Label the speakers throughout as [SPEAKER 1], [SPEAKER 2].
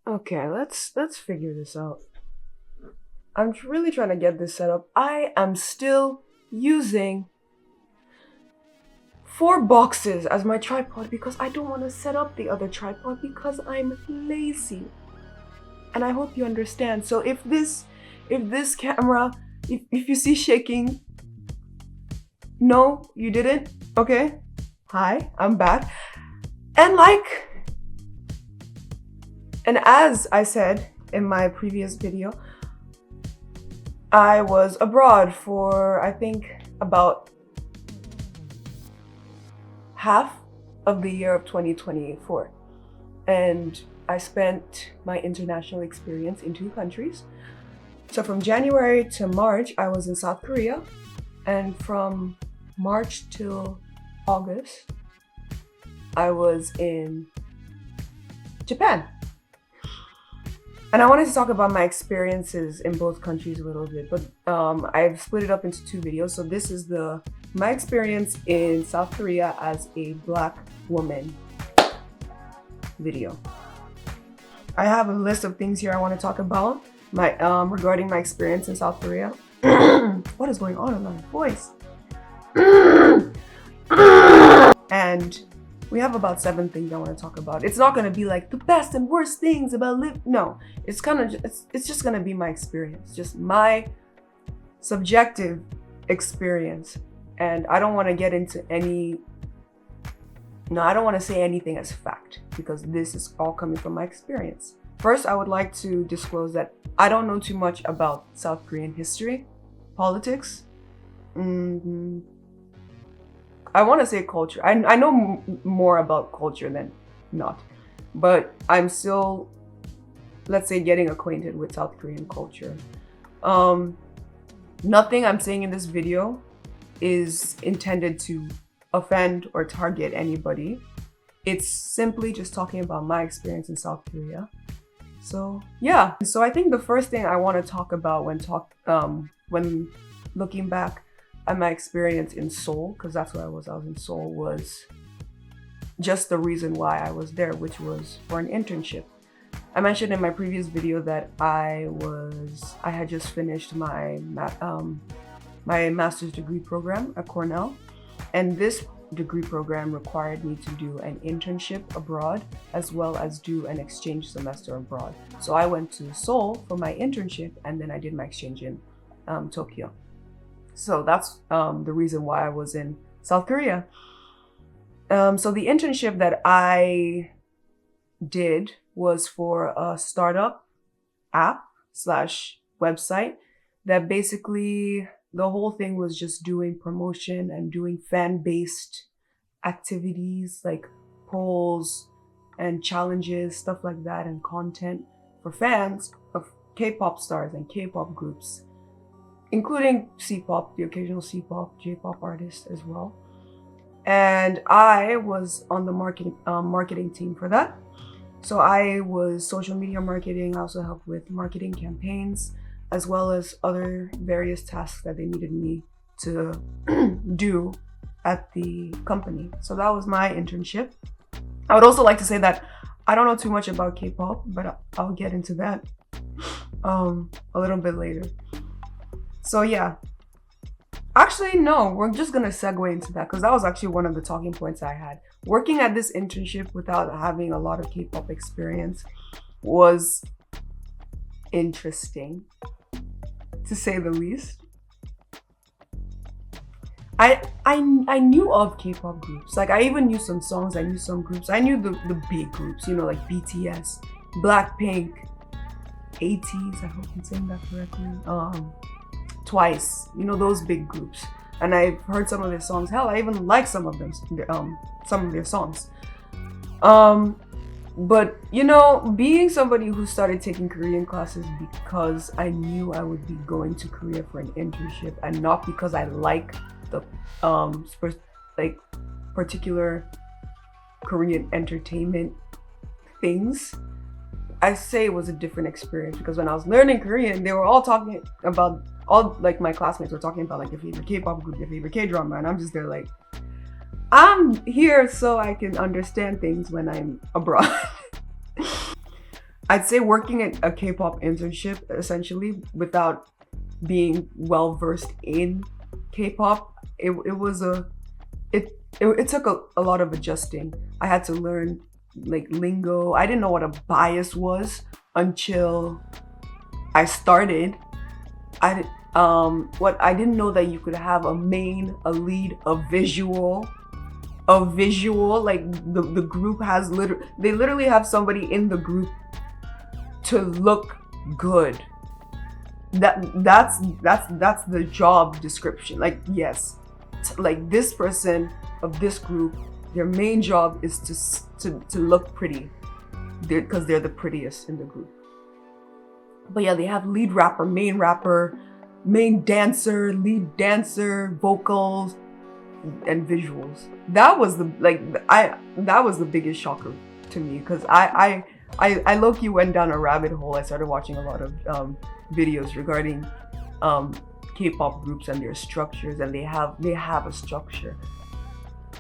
[SPEAKER 1] Okay, let's figure this out. I'm really trying to get this set up. I am still using 4 boxes as my tripod because I don't want to set up the other tripod because I'm lazy. And I hope you understand. So if this camera, if you see shaking, no, you didn't. Okay? Hi, I'm back. And as I said in my previous video, I was abroad for I think about half of the year of 2024. And I spent my international experience in 2 countries. So from January to March, I was in South Korea. And from March till August, I was in Japan. And I wanted to talk about my experiences in both countries a little bit, but I've split it up into 2 videos. So this is my experience in South Korea as a Black woman video. I have a list of things here I want to talk about regarding my experience in South Korea. What is going on in my voice? And we have about 7 things I want to talk about. It's not going to be like the best and worst things about live. No, it's just going to be my experience, just my subjective experience. And I don't want to get into I don't want to say anything as fact because this is all coming from my experience. First, I would like to disclose that I don't know too much about South Korean history, politics. I want to say culture. I know more about culture than not, but I'm still, let's say, getting acquainted with South Korean culture. Nothing I'm saying in this video is intended to offend or target anybody. It's simply just talking about my experience in South Korea. So yeah. So I think the first thing I want to talk about when looking back at my experience in Seoul, because that's where I was in Seoul, was just the reason why I was there, which was for an internship. I mentioned in my previous video that I had just finished my master's degree program at Cornell, and this degree program required me to do an internship abroad as well as do an exchange semester abroad. So I went to Seoul for my internship and then I did my exchange in Tokyo. So that's the reason why I was in South Korea. So the internship that I did was for a startup app / website that basically the whole thing was just doing promotion and doing fan-based activities like polls and challenges, stuff like that, and content for fans of K-pop stars and K-pop groups, including C-pop, the occasional C-pop, J-pop artists as well. And I was on the marketing team for that. So I was social media marketing. I also helped with marketing campaigns, as well as other various tasks that they needed me to do at the company. So that was my internship. I would also like to say that I don't know too much about K-pop, but I'll get into that a little bit later. So yeah. Actually, no, we're just gonna segue into that because that was actually one of the talking points I had. Working at this internship without having a lot of K-pop experience was interesting, to say the least. I knew of K-pop groups. Like I even knew some songs, I knew some groups. I knew the big groups, like BTS, Blackpink, ATEEZ, I hope I'm saying that correctly. Twice, those big groups. And I've heard some of their songs. Hell, I even like some of their songs. But being somebody who started taking Korean classes because I knew I would be going to Korea for an internship and not because I like the particular Korean entertainment things, I say it was a different experience because when I was learning Korean, they were all talking about my classmates were talking about their favorite K-pop group, their favorite K-drama, and I'm just there like, I'm here so I can understand things when I'm abroad. I'd say working at a K-pop internship, essentially, without being well versed in K-pop, it took a lot of adjusting. I had to learn like lingo. I didn't know what a bias was until I started. I didn't know that you could have a main, a lead, a visual. Like the group has they literally have somebody in the group to look good. That's the job description. Like, yes, like this person of this group, their main job is to look pretty, because they're the prettiest in the group. But yeah, they have lead rapper, main dancer, lead dancer, vocals, and visuals. That was the biggest shocker to me, because I low-key went down a rabbit hole. I started watching a lot of videos regarding K-pop groups and their structures, and they have a structure.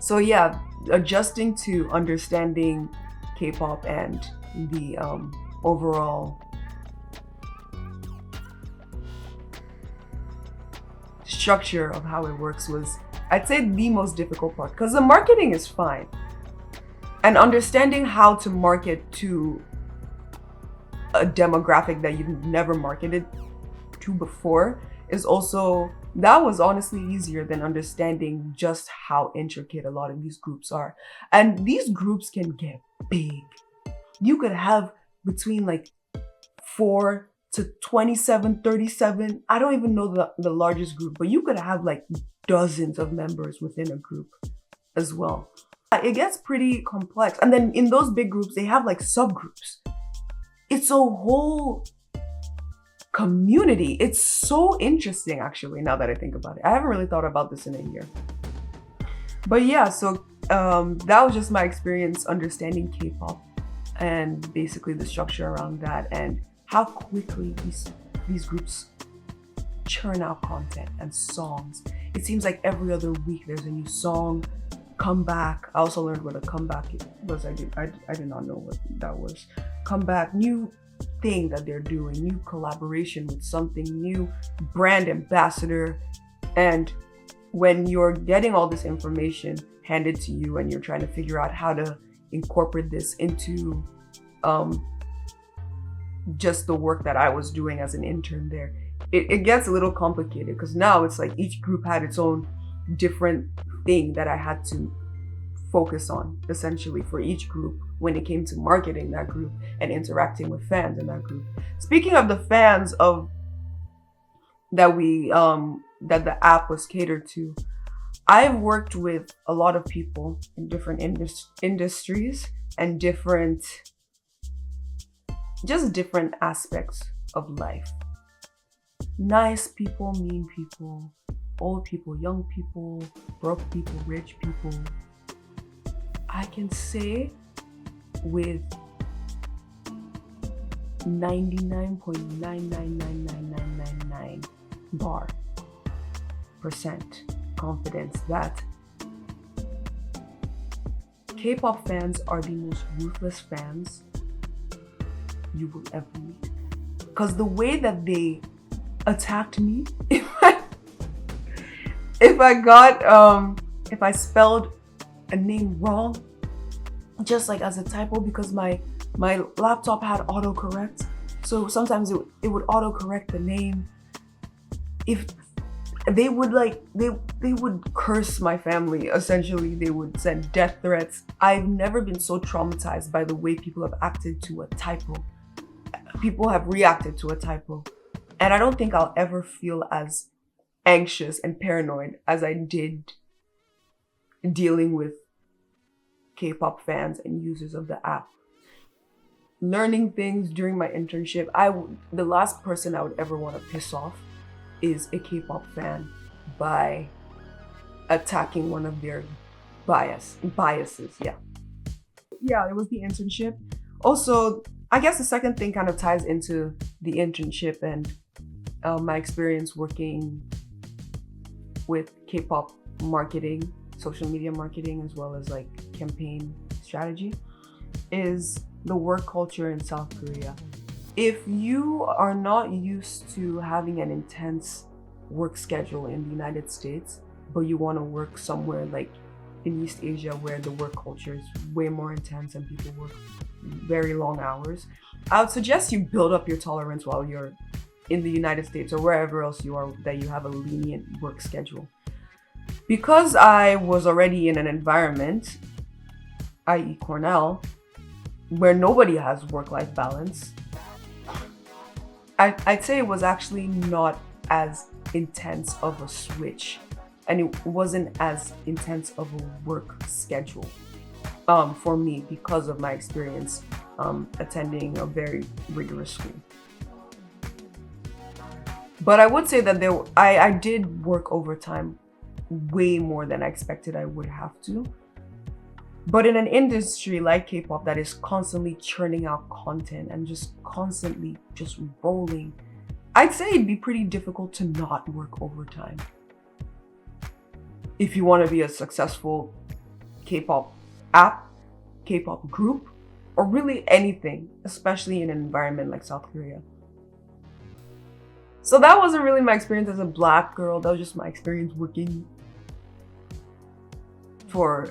[SPEAKER 1] So yeah, adjusting to understanding K-pop and the overall structure of how it works was, I'd say, the most difficult part, because the marketing is fine, and understanding how to market to a demographic that you've never marketed to before that was honestly easier than understanding just how intricate a lot of these groups are. And these groups can get big. You could have between like 4 to 27, 37. I don't even know the largest group, but you could have like dozens of members within a group as well. It gets pretty complex. And then in those big groups, they have like subgroups. It's a whole community. It's so interesting, actually, now that I think about it. I haven't really thought about this in a year. But yeah, so that was just my experience understanding K-pop and basically the structure around that, and how quickly these groups churn out content and songs. It seems like every other week there's a new song, comeback. I also learned what a comeback was. I did not know what that was. Comeback, new thing that they're doing, new collaboration with something new, brand ambassador. And when you're getting all this information handed to you and you're trying to figure out how to incorporate this into just the work that I was doing as an intern there, it gets a little complicated, because now it's like each group had its own different thing that I had to focus on, essentially, for each group when it came to marketing that group and interacting with fans in that group. Speaking of the fans that the app was catered to, I've worked with a lot of people in different industries and different aspects of life. Nice people, mean people, old people, young people, broke people, rich people. I can say with 99.9999999% confidence that K-pop fans are the most ruthless fans you will ever meet. Because the way that they attacked me, if I spelled a name wrong, just like as a typo, because my laptop had autocorrect, so sometimes it would autocorrect the name. If they would they would curse my family, essentially. They would send death threats. I've never been so traumatized by the way people have acted to a typo. People have reacted to a typo. And I don't think I'll ever feel as anxious and paranoid as I did dealing with K-pop fans and users of the app. Learning things during my internship, the last person I would ever want to piss off is a K-pop fan by attacking one of their biases. Yeah, it was the internship. Also, I guess the second thing kind of ties into the internship and my experience working with K-pop marketing, social media marketing, as well as like campaign strategy, is the work culture in South Korea. If you are not used to having an intense work schedule in the United States, but you want to work somewhere like in East Asia where the work culture is way more intense and people work very long hours, I would suggest you build up your tolerance while you're in the United States or wherever else you are, that you have a lenient work schedule. Because I was already in an environment, i.e. Cornell, where nobody has work-life balance, I'd say it was actually not as intense of a switch, and it wasn't as intense of a work schedule for me because of my experience attending a very rigorous school. But I would say that I did work overtime way more than I expected I would have to. But in an industry like K-pop that is constantly churning out content and just constantly just rolling, I'd say it'd be pretty difficult to not work overtime if you want to be a successful K-pop app, K-pop group, or really anything, especially in an environment like South Korea. So that wasn't really my experience as a Black girl. That was just my experience working for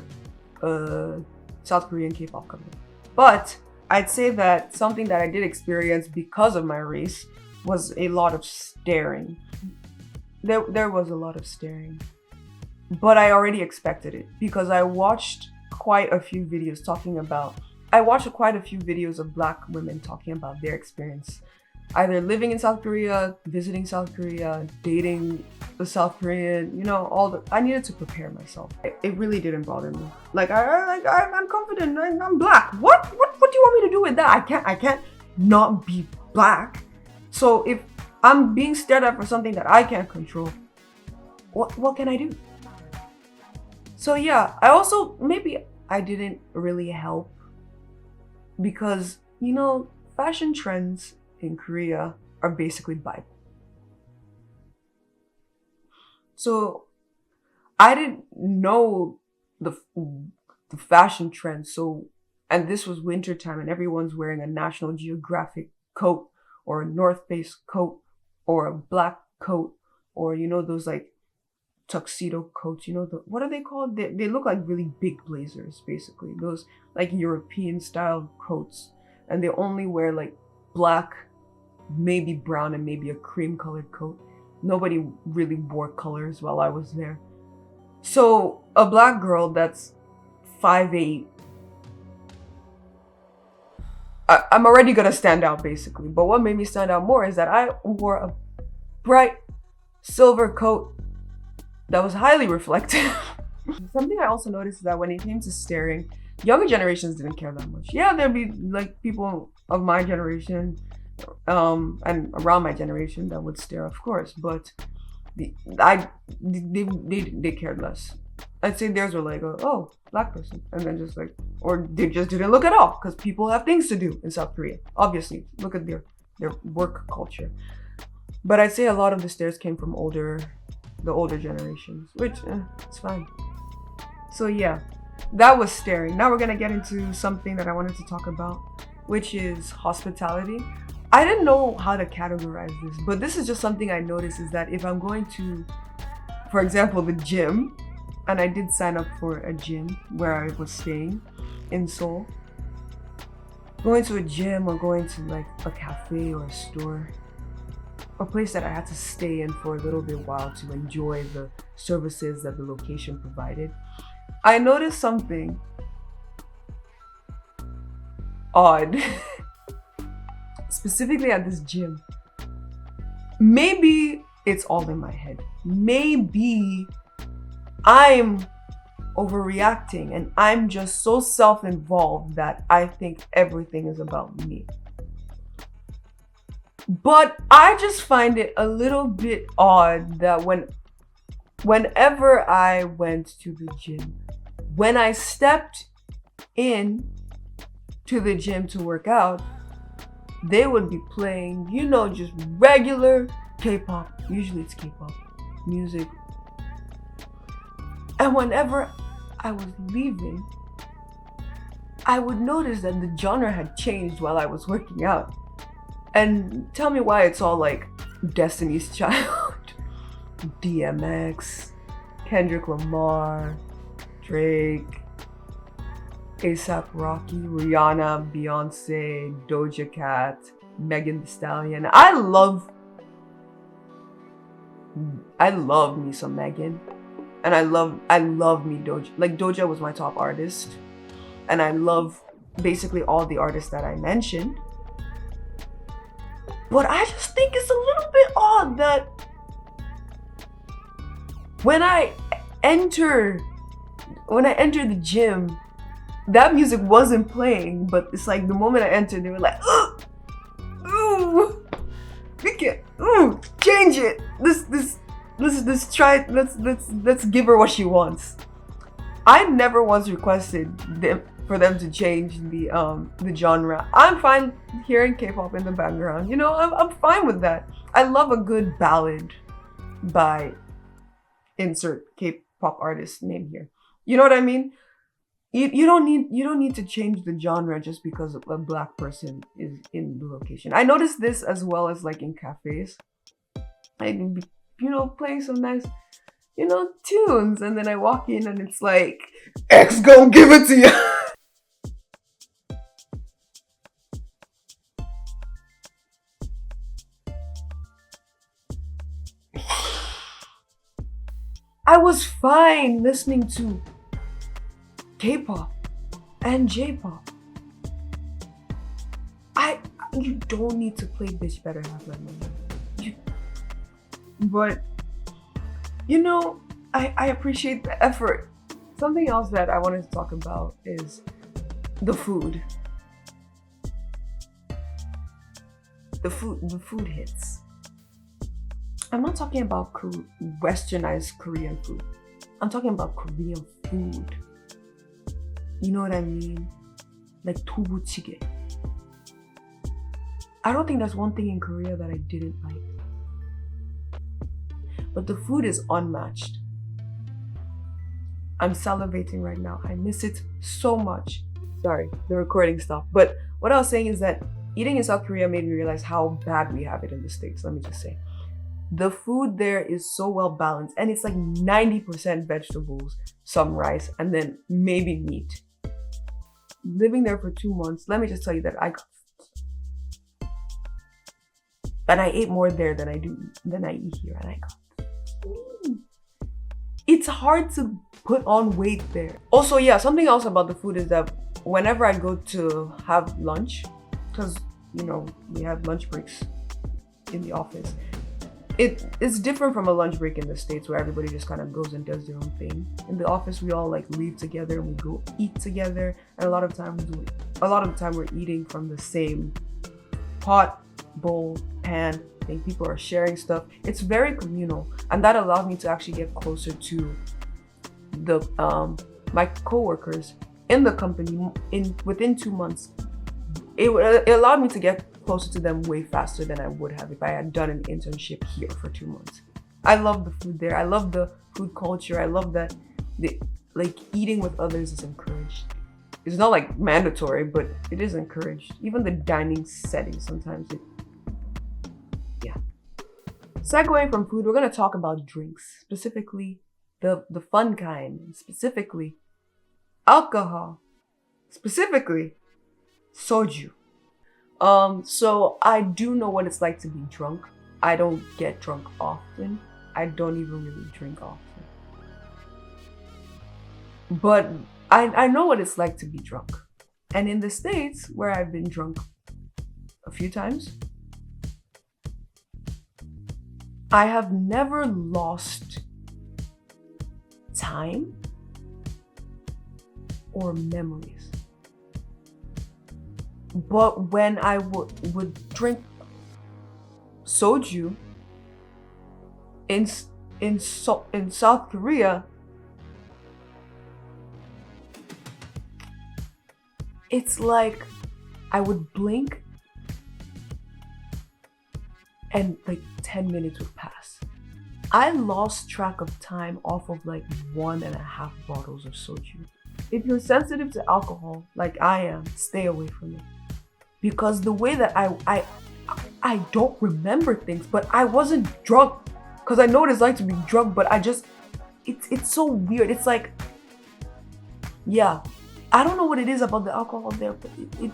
[SPEAKER 1] a South Korean K-pop company. But I'd say that something that I did experience because of my race was a lot of staring. There was a lot of staring. But I already expected it because I watched quite a few videos of Black women talking about their experience, either living in South Korea, visiting South Korea, dating the South Korean, I needed to prepare myself. It really didn't bother me. I'm confident, I'm Black. What do you want me to do with that? I can't not be Black. So if I'm being stared at for something that I can't control, what can I do? So yeah, maybe I didn't really help because, fashion trends in Korea are basically Bible. So I didn't know the fashion trends. And this was wintertime and everyone's wearing a National Geographic coat or a North Face coat or a black coat or, those like tuxedo coats, what are they called? They look like really big blazers, basically. Those like European style coats. And they only wear like black, maybe brown, and maybe a cream colored coat. Nobody really wore colors while I was there. So a Black girl that's 5'8", I'm already gonna stand out basically. But what made me stand out more is that I wore a bright silver coat that was highly reflective. Something I also noticed is that when it came to staring, younger generations didn't care that much. Yeah, there'd be like people of my generation and around my generation that would stare, of course, but they cared less. I'd say theirs were like, oh, Black person, and then just like, or they just didn't look at all because people have things to do in South Korea. Obviously, look at their work culture. But I'd say a lot of the stares came from the older generations, which it's fine. So yeah, that was staring. Now we're gonna get into something that I wanted to talk about, which is hospitality. I didn't know how to categorize this, but this is just something I noticed is that if I'm going to, for example, the gym, and I did sign up for a gym where I was staying in Seoul, going to a gym or going to like a cafe or a store, a place that I had to stay in for a little bit while to enjoy the services that the location provided, I noticed something odd, specifically at this gym. Maybe it's all in my head. Maybe I'm overreacting and I'm just so self-involved that I think everything is about me. But I just find it a little bit odd that whenever I went to the gym, when I stepped in to the gym to work out, they would be playing, just regular K-pop. Usually it's K-pop music. And whenever I was leaving, I would notice that the genre had changed while I was working out. And tell me why it's all like Destiny's Child, DMX, Kendrick Lamar, Drake, ASAP Rocky, Rihanna, Beyonce, Doja Cat, Megan Thee Stallion. I love me some Megan. And I love me Doja. Like Doja was my top artist. And I love basically all the artists that I mentioned. But I just think it's a little bit odd that when I enter the gym, that music wasn't playing, but it's like the moment I entered, they were like, ooh, we can, change it. Let's try it. Let's give her what she wants. I never once requested for them to change the genre. I'm fine hearing K-pop in the background. You know, I'm fine with that. I love a good ballad by insert K-pop artist name here. You know what I mean? You don't need to change the genre just because a black person is in the location. I noticed this as well as like in cafes. I'd be, playing some nice, tunes, and then I walk in and it's like, X gon' give it to you. I was fine listening to K-pop and J-pop. You don't need to play Bitch Better Have My Money. But I appreciate the effort. Something else that I wanted to talk about is the food. The food hits. I'm not talking about westernized Korean food. I'm talking about Korean food. You know what I mean? Like tobuchige. I don't think there's one thing in Korea that I didn't like. But the food is unmatched. I'm salivating right now. I miss it so much. Sorry, the recording stopped. But what I was saying is that eating in South Korea made me realize how bad we have it in the States. Let me just say. The food there is so well balanced, and it's like 90% vegetables, some rice, and then maybe meat. Living there for 2 months, let me just tell you that I ate more there than I eat here, and I got. It's hard to put on weight there. Also, yeah, something else about the food is that whenever I go to have lunch, because we have lunch breaks in the office. It's different from a lunch break in the States where everybody just kind of goes and does their own thing. In the office, we all like leave together and we go eat together. And a lot of the time we're eating from the same pot, bowl, pan. I think people are sharing stuff. It's very communal, and that allowed me to actually get closer to the my coworkers in the company within 2 months. It allowed me to get closer to them way faster than I would have if I had done an internship here for 2 months. I love the food there. I love the food culture. I love that eating with others is encouraged. It's not like mandatory, but it is encouraged. Even the dining setting sometimes yeah. Segueing from food, we're gonna talk about drinks, specifically the fun kind, specifically alcohol, specifically Soju. So I do know what it's like to be drunk. I don't get drunk often. I don't even really drink often. But I know what it's like to be drunk. And in the States, where I've been drunk a few times, I have never lost time or memories. But when I would drink Soju in South Korea, it's like I would blink and like 10 minutes would pass. I lost track of time off of like 1.5 bottles of Soju. if you're sensitive to alcohol, like I am, stay away from it. Because the way that I don't remember things, but I wasn't drunk. Because I know what it's like to be drunk, but it's so weird. It's like, yeah, I don't know what it is about the alcohol there, but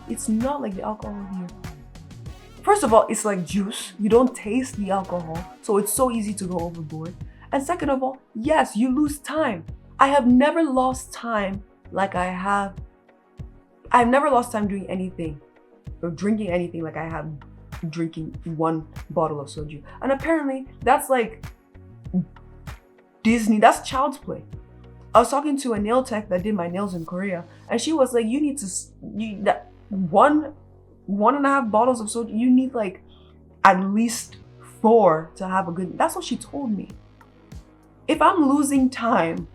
[SPEAKER 1] it's not like the alcohol here. First of all, it's like juice. You don't taste the alcohol, so it's so easy to go overboard. And second of all, yes, you lose time. I have never lost time like I've never lost time doing anything or drinking anything like I have drinking one bottle of soju. And apparently that's like Disney, that's child's play. I was talking to a nail tech that did my nails in Korea, and she was like, you need to, that one and a half bottles of soju, you need like at least 4 to have a good, that's what she told me. If I'm losing time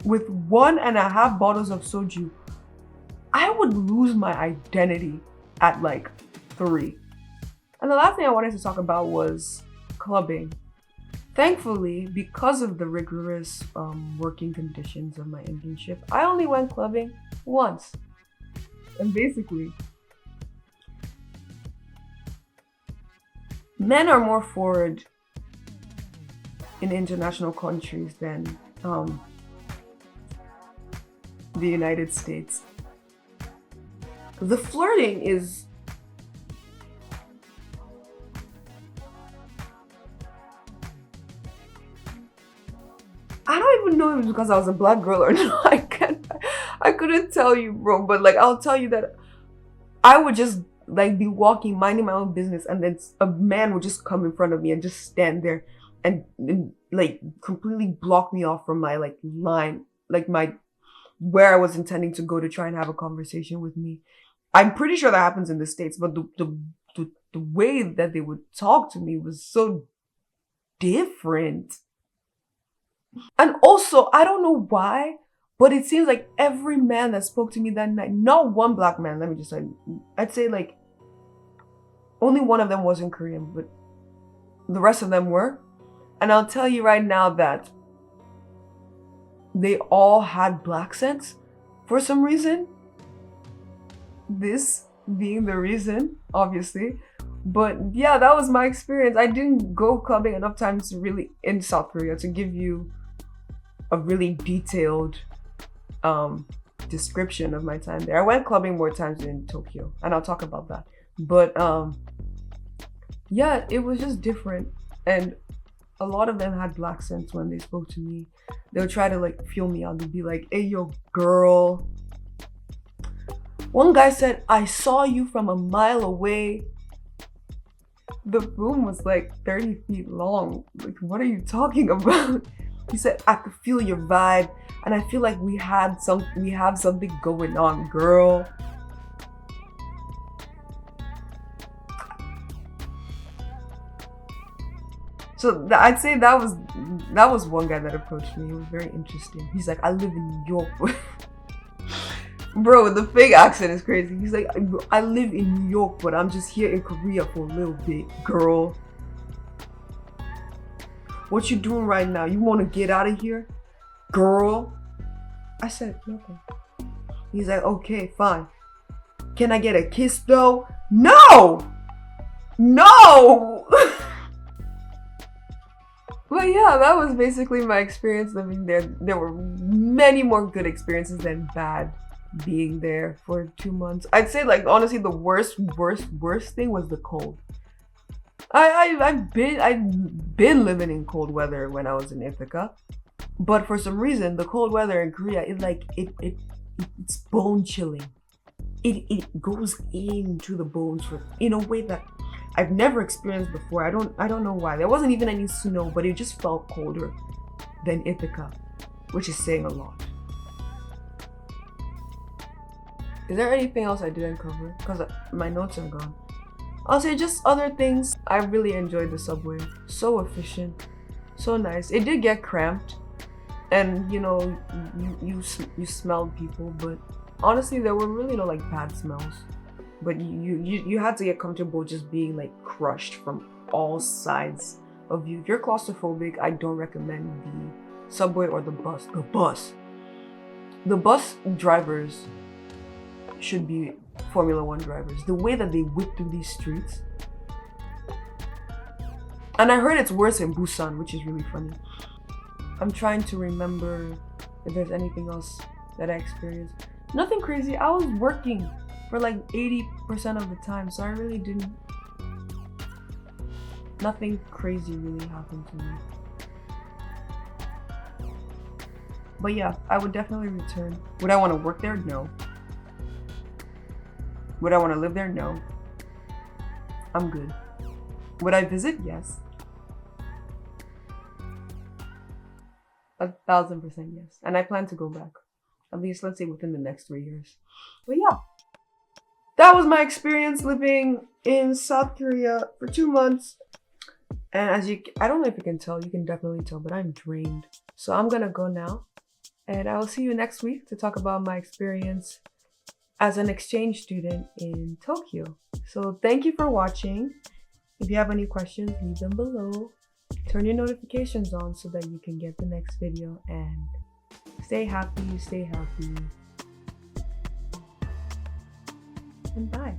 [SPEAKER 1] with 1.5 bottles of soju, I would lose my identity at like 3. And the last thing I wanted to talk about was clubbing. Thankfully, because of the rigorous working conditions of my internship, I only went clubbing once. And basically, men are more forward in international countries than the United States. The flirting is I don't even know if it was because I was a black girl or not. I couldn't tell you, bro. But like, I'll tell you that I would just like be walking, minding my own business, and then a man would just come in front of me and just stand there and like completely block me off from my like line, like my where I was intending to go to try and have a conversation with me. I'm pretty sure that happens in the States, but the way that they would talk to me was so different. And also, I don't know why, but it seems like every man that spoke to me that night, not one black man, let me just say, I'd say like only one of them wasn't Korean, but the rest of them were. And I'll tell you right now that they all had black scents for some reason. This being the reason, obviously. But yeah, that was my experience. I didn't go clubbing enough times to really in South Korea to give you a really detailed description of my time there. I went clubbing more times in Tokyo, and I'll talk about that. But yeah, it was just different. And a lot of them had black scents when they spoke to me. They would try to like feel me out. They'd be like, hey, yo, girl. One guy said, I saw you from a mile away. The room was like 30 feet long. Like, what are you talking about? He said, I could feel your vibe, and I feel like we have something going on, girl. So I'd say that was one guy that approached me. It was very interesting. He's like, I live in New York. Bro, the fake accent is crazy. He's like, I live in New York, but I'm just here in Korea for a little bit, girl. What you doing right now? You want to get out of here, girl? I said, nothing. He's like, okay, fine. Can I get a kiss though? No! No! But yeah, that was basically my experience living there. There were many more good experiences than bad being there for 2 months. I'd say like honestly the worst thing was the cold. I've been living in cold weather when I was in Ithaca, but for some reason the cold weather in Korea it's bone chilling. It goes into the bones in a way that I've never experienced before. I don't know why. There wasn't even any snow, but it just felt colder than Ithaca, which is saying a lot. Is there anything else I didn't cover? Because my notes are gone. I'll say just other things. I really enjoyed the subway. So efficient, so nice. It did get cramped, and you know, you smelled people, but honestly, there were really no like bad smells. But you had to get comfortable just being like crushed from all sides of you. If you're claustrophobic, I don't recommend the subway or the bus. The bus. The bus drivers should be Formula One drivers. The way that they whip through these streets. And I heard it's worse in Busan, which is really funny. I'm trying to remember if there's anything else that I experienced. Nothing crazy. I was working for like 80% of the time, so I really didn't. Nothing crazy really happened to me. But yeah, I would definitely return. Would I want to work there? No. Would I want to live there? No. I'm good. Would I visit? Yes. 1,000% yes. And I plan to go back. At least, let's say, within the next 3 years. But yeah. That was my experience living in South Korea for 2 months. And I don't know if you can tell, you can definitely tell, but I'm drained. So I'm gonna go now. And I will see you next week to talk about my experience as an exchange student in Tokyo. So thank you for watching. If you have any questions, leave them below. Turn your notifications on so that you can get the next video, and stay happy, stay healthy, and bye.